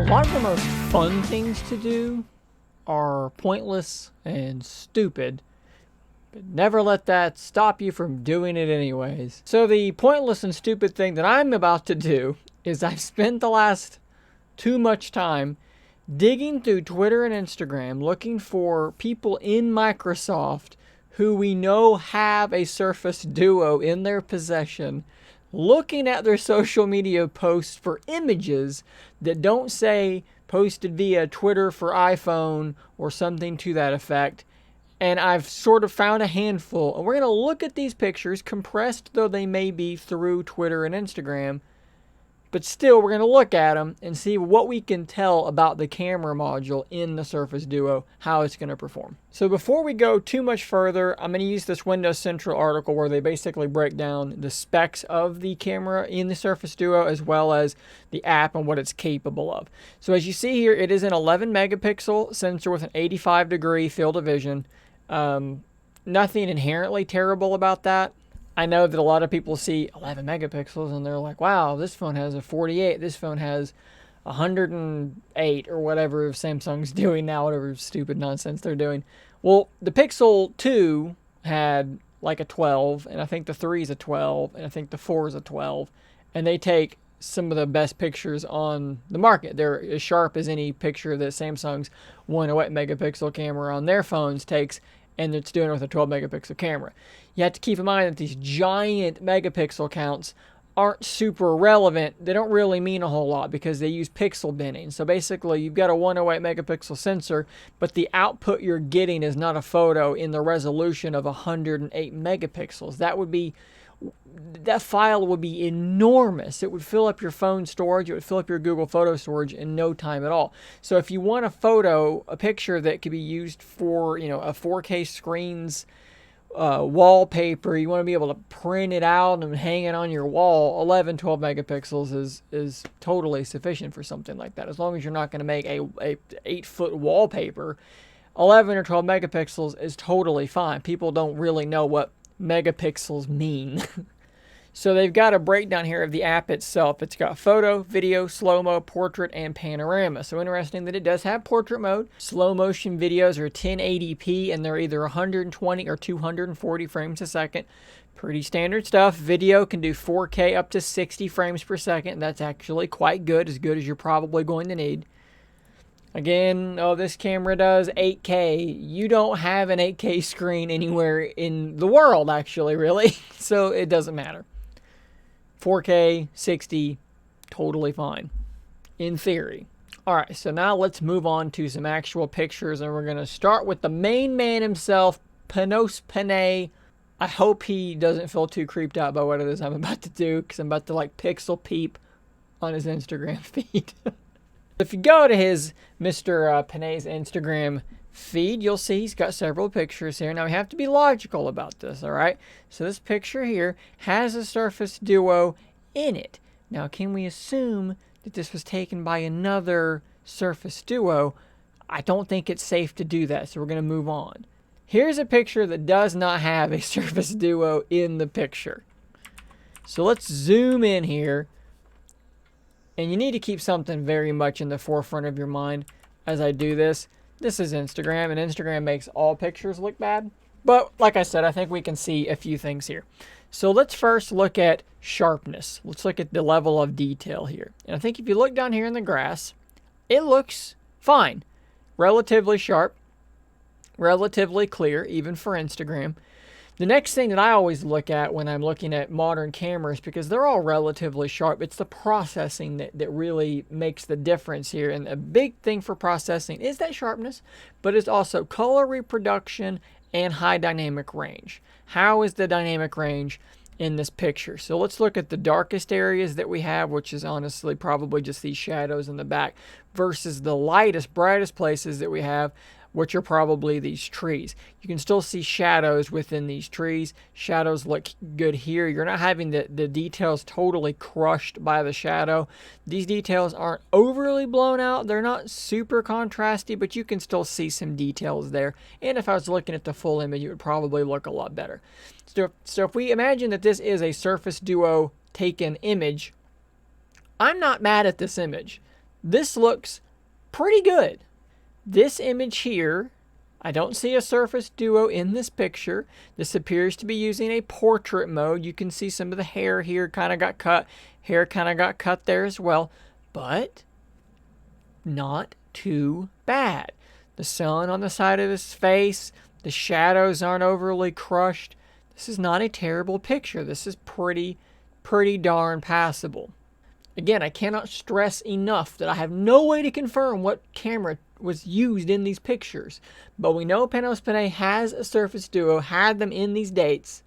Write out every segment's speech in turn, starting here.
A lot of the most fun things to do are pointless and stupid, but never let that stop you from doing it anyways. So the pointless and stupid thing that I'm about to do is I've spent the last too much time digging through Twitter and Instagram looking for people in Microsoft who we know have a Surface Duo in their possession, looking at their social media posts for images that don't say posted via Twitter for iPhone or something to that effect. And I've sort of found a handful, and we're going to look at these pictures, compressed though they may be through Twitter and Instagram, but still we're going to look at them and see what we can tell about the camera module in the Surface Duo, how it's going to perform. So before we go too much further, I'm going to use this Windows Central article where they basically break down the specs of the camera in the Surface Duo as well as the app and what it's capable of. So as you see here, it is an 11 megapixel sensor with an 85-degree field of vision. Nothing inherently terrible about that. I know that a lot of people see 11 megapixels and they're like, wow, this phone has a 48, this phone has 108 or whatever Samsung's doing now, whatever stupid nonsense they're doing. Well, the Pixel 2 had like a 12, and I think the 3 is a 12, and I think the 4 is a 12, and they take some of the best pictures on the market. They're as sharp as any picture that Samsung's 108 megapixel camera on their phones takes, and it's doing it with a 12 megapixel camera. You have to keep in mind that these giant megapixel counts aren't super relevant. They don't really mean a whole lot because they use pixel binning. So basically you've got a 108 megapixel sensor, but the output you're getting is not a photo in the resolution of 108 megapixels. That file would be enormous. It would fill up your phone storage. It would fill up your Google Photo storage in no time at all. So if you want a picture that could be used for, a 4K screen's wallpaper, you want to be able to print it out and hang it on your wall, 11, 12 megapixels is totally sufficient for something like that. As long as you're not going to make a 8-foot wallpaper, 11 or 12 megapixels is totally fine. People don't really know what megapixels mean. So they've got a breakdown here of the app itself. It's got photo, video, slow-mo, portrait, and panorama. So interesting that it does have portrait mode. Slow motion videos are 1080p and they're either 120 or 240 frames a second. Pretty standard stuff. Video can do 4K up to 60 frames per second. That's actually quite good as you're probably going to need. Again, this camera does 8K. You don't have an 8K screen anywhere in the world, actually, really. So it doesn't matter. 4K, 60, totally fine. In theory. Alright, so now let's move on to some actual pictures, and we're going to start with the main man himself, Panos Panay. I hope he doesn't feel too creeped out by what it is I'm about to do, because I'm about to pixel peep on his Instagram feed. If you go to his Mr. Panay's Instagram feed, you'll see he's got several pictures here. Now we have to be logical about this, alright? So this picture here has a Surface Duo in it. Now can we assume that this was taken by another Surface Duo? I don't think it's safe to do that, so we're going to move on. Here's a picture that does not have a Surface Duo in the picture. So let's zoom in here. And you need to keep something very much in the forefront of your mind as I do this. This is Instagram, and Instagram makes all pictures look bad. But like I said, I think we can see a few things here. So let's first look at sharpness. Let's look at the level of detail here. And I think if you look down here in the grass, it looks fine. Relatively sharp, relatively clear, even for Instagram. The next thing that I always look at when I'm looking at modern cameras, because they're all relatively sharp, it's the processing that really makes the difference here. And a big thing for processing is that sharpness, but it's also color reproduction and high dynamic range. How is the dynamic range in this picture? So let's look at the darkest areas that we have, which is honestly probably just these shadows in the back, versus the lightest, brightest places that we have, which are probably these trees. You can still see shadows within these trees. Shadows look good here. You're not having the details totally crushed by the shadow. These details aren't overly blown out. They're not super contrasty, but you can still see some details there. And if I was looking at the full image, it would probably look a lot better. So if we imagine that this is a Surface Duo taken image, I'm not mad at this image. this looks pretty good. This image here, I don't see a Surface Duo in this picture. This appears to be using a portrait mode. You can see some of the hair here kind of got cut. Hair kind of got cut there as well. But not too bad. The sun on the side of his face, the shadows aren't overly crushed. This is not a terrible picture. This is pretty darn passable. Again, I cannot stress enough that I have no way to confirm what camera was used in these pictures. But we know Panos Panay has a Surface Duo, had them in these dates,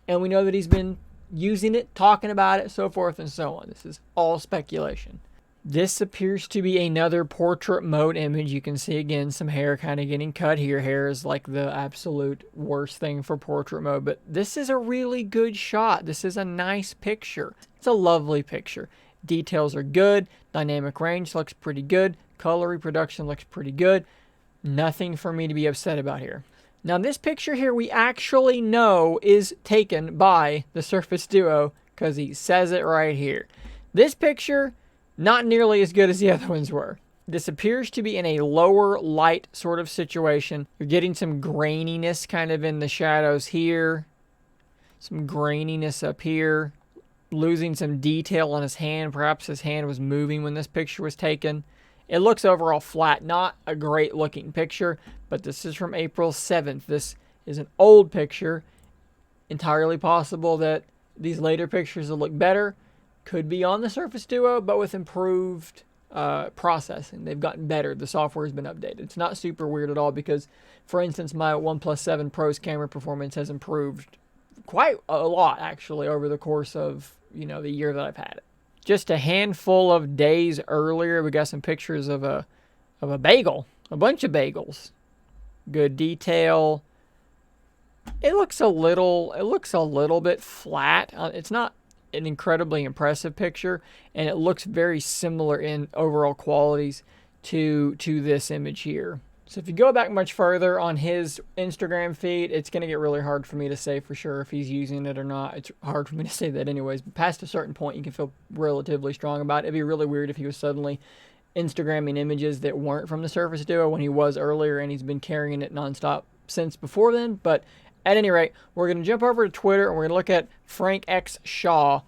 and we know that he's been using it, talking about it, so forth and so on. This is all speculation. This appears to be another portrait mode image. You can see again some hair kind of getting cut here. Hair is like the absolute worst thing for portrait mode, but this is a really good shot. This is a nice picture. It's a lovely picture. Details are good. Dynamic range looks pretty good. Color reproduction looks pretty good. Nothing for me to be upset about here. Now this picture here we actually know is taken by the Surface Duo because he says it right here. This picture, not nearly as good as the other ones were. This appears to be in a lower light sort of situation. You're getting some graininess kind of in the shadows here. Some graininess up here. Losing some detail on his hand. Perhaps his hand was moving when this picture was taken. It looks overall flat. Not a great looking picture, but this is from April 7th. This is an old picture. Entirely possible that these later pictures will look better. Could be on the Surface Duo, but with improved processing. They've gotten better. The software has been updated. It's not super weird at all because, for instance, my OnePlus 7 Pro's camera performance has improved quite a lot, actually, over the course of, the year that I've had it. Just a handful of days earlier, we got some pictures of a bagel. A bunch of bagels. Good detail. It looks a little bit flat. It's not an incredibly impressive picture, and it looks very similar in overall qualities to this image here. So if you go back much further on his Instagram feed, it's going to get really hard for me to say for sure if he's using it or not. It's hard for me to say that anyways, but past a certain point you can feel relatively strong about it. It'd be really weird if he was suddenly Instagramming images that weren't from the Surface Duo when he was earlier, and he's been carrying it nonstop since before then. But at any rate, we're going to jump over to Twitter and we're going to look at Frank X. Shaw.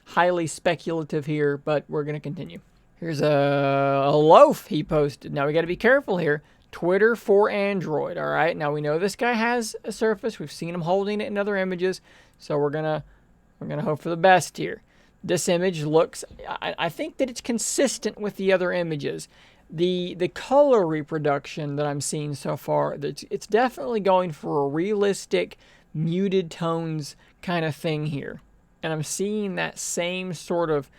Highly speculative here, but we're going to continue. Here's a loaf he posted. Now we got to be careful here. Twitter for Android, all right? Now we know this guy has a Surface. We've seen him holding it in other images, so we're gonna hope for the best here. This image looks, I think that it's consistent with the other images. The color reproduction that I'm seeing so far, it's definitely going for a realistic, muted tones kind of thing here. And I'm seeing that same sort of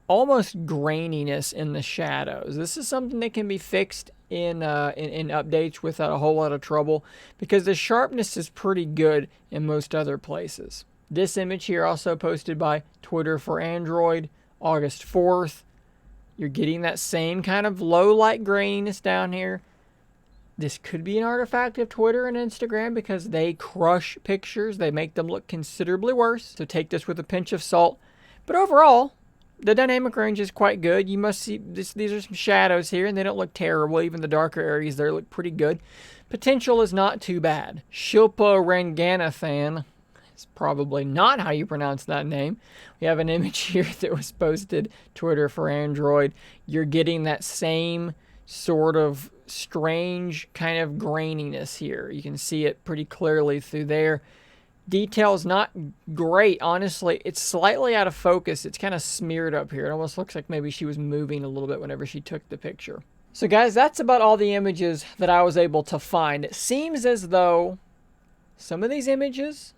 almost graininess in the shadows. This is something that can be fixed in updates without a whole lot of trouble because the sharpness is pretty good in most other places. This image here also posted by Twitter for Android, August 4th. You're getting that same kind of low light graininess down here. This could be an artifact of Twitter and Instagram because they crush pictures. They make them look considerably worse. So take this with a pinch of salt. But overall, the dynamic range is quite good. You must see these are some shadows here, and they don't look terrible. Even the darker areas there look pretty good. Potential is not too bad. Shilpa Ranganathan, it's probably not how you pronounce that name. We have an image here that was posted Twitter for Android. You're getting that same sort of strange kind of graininess here. You can see it pretty clearly through there. Detail's not great, honestly. It's slightly out of focus. It's kind of smeared up here. It almost looks like maybe she was moving a little bit whenever she took the picture. So guys, that's about all the images that I was able to find. It seems as though some of these images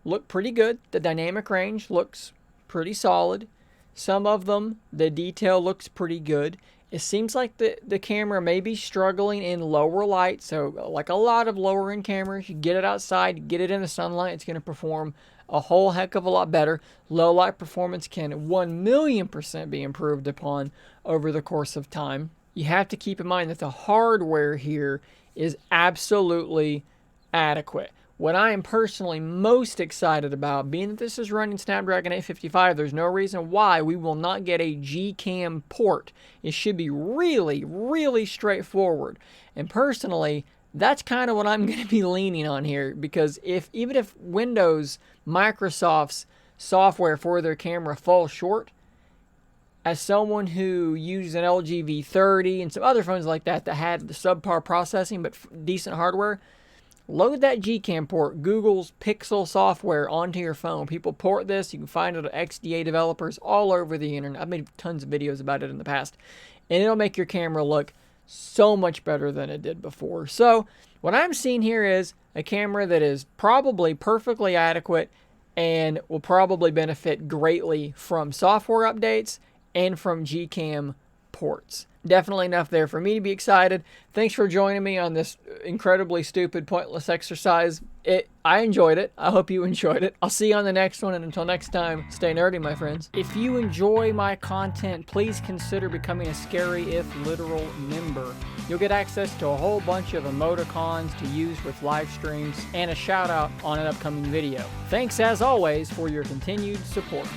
look pretty good. The dynamic range looks pretty solid. Some of them, the detail looks pretty good. It seems like the camera may be struggling in lower light, so like a lot of lower end cameras, you get it outside, get it in the sunlight, it's going to perform a whole heck of a lot better. Low light performance can 1,000,000% be improved upon over the course of time. You have to keep in mind that the hardware here is absolutely adequate. What I am personally most excited about, being that this is running Snapdragon 855, there's no reason why we will not get a Gcam port. It should be really, really straightforward. And personally, that's kind of what I'm going to be leaning on here, because even if Windows, Microsoft's software for their camera falls short, as someone who used an LG V30 and some other phones like that that had the subpar processing but decent hardware, load that Gcam port, Google's Pixel software, onto your phone. People port this. You can find it at XDA developers all over the internet. I've made tons of videos about it in the past. And it'll make your camera look so much better than it did before. So what I'm seeing here is a camera that is probably perfectly adequate and will probably benefit greatly from software updates and from Gcam ports. Definitely enough there for me to be excited. Thanks for joining me on this incredibly stupid, pointless exercise. I enjoyed it. I hope you enjoyed it. I'll see you on the next one, and until next time, stay nerdy, my friends. If you enjoy my content, please consider becoming a Scary If Literal member. You'll get access to a whole bunch of emoticons to use with live streams and a shout out on an upcoming video. Thanks as always for your continued support.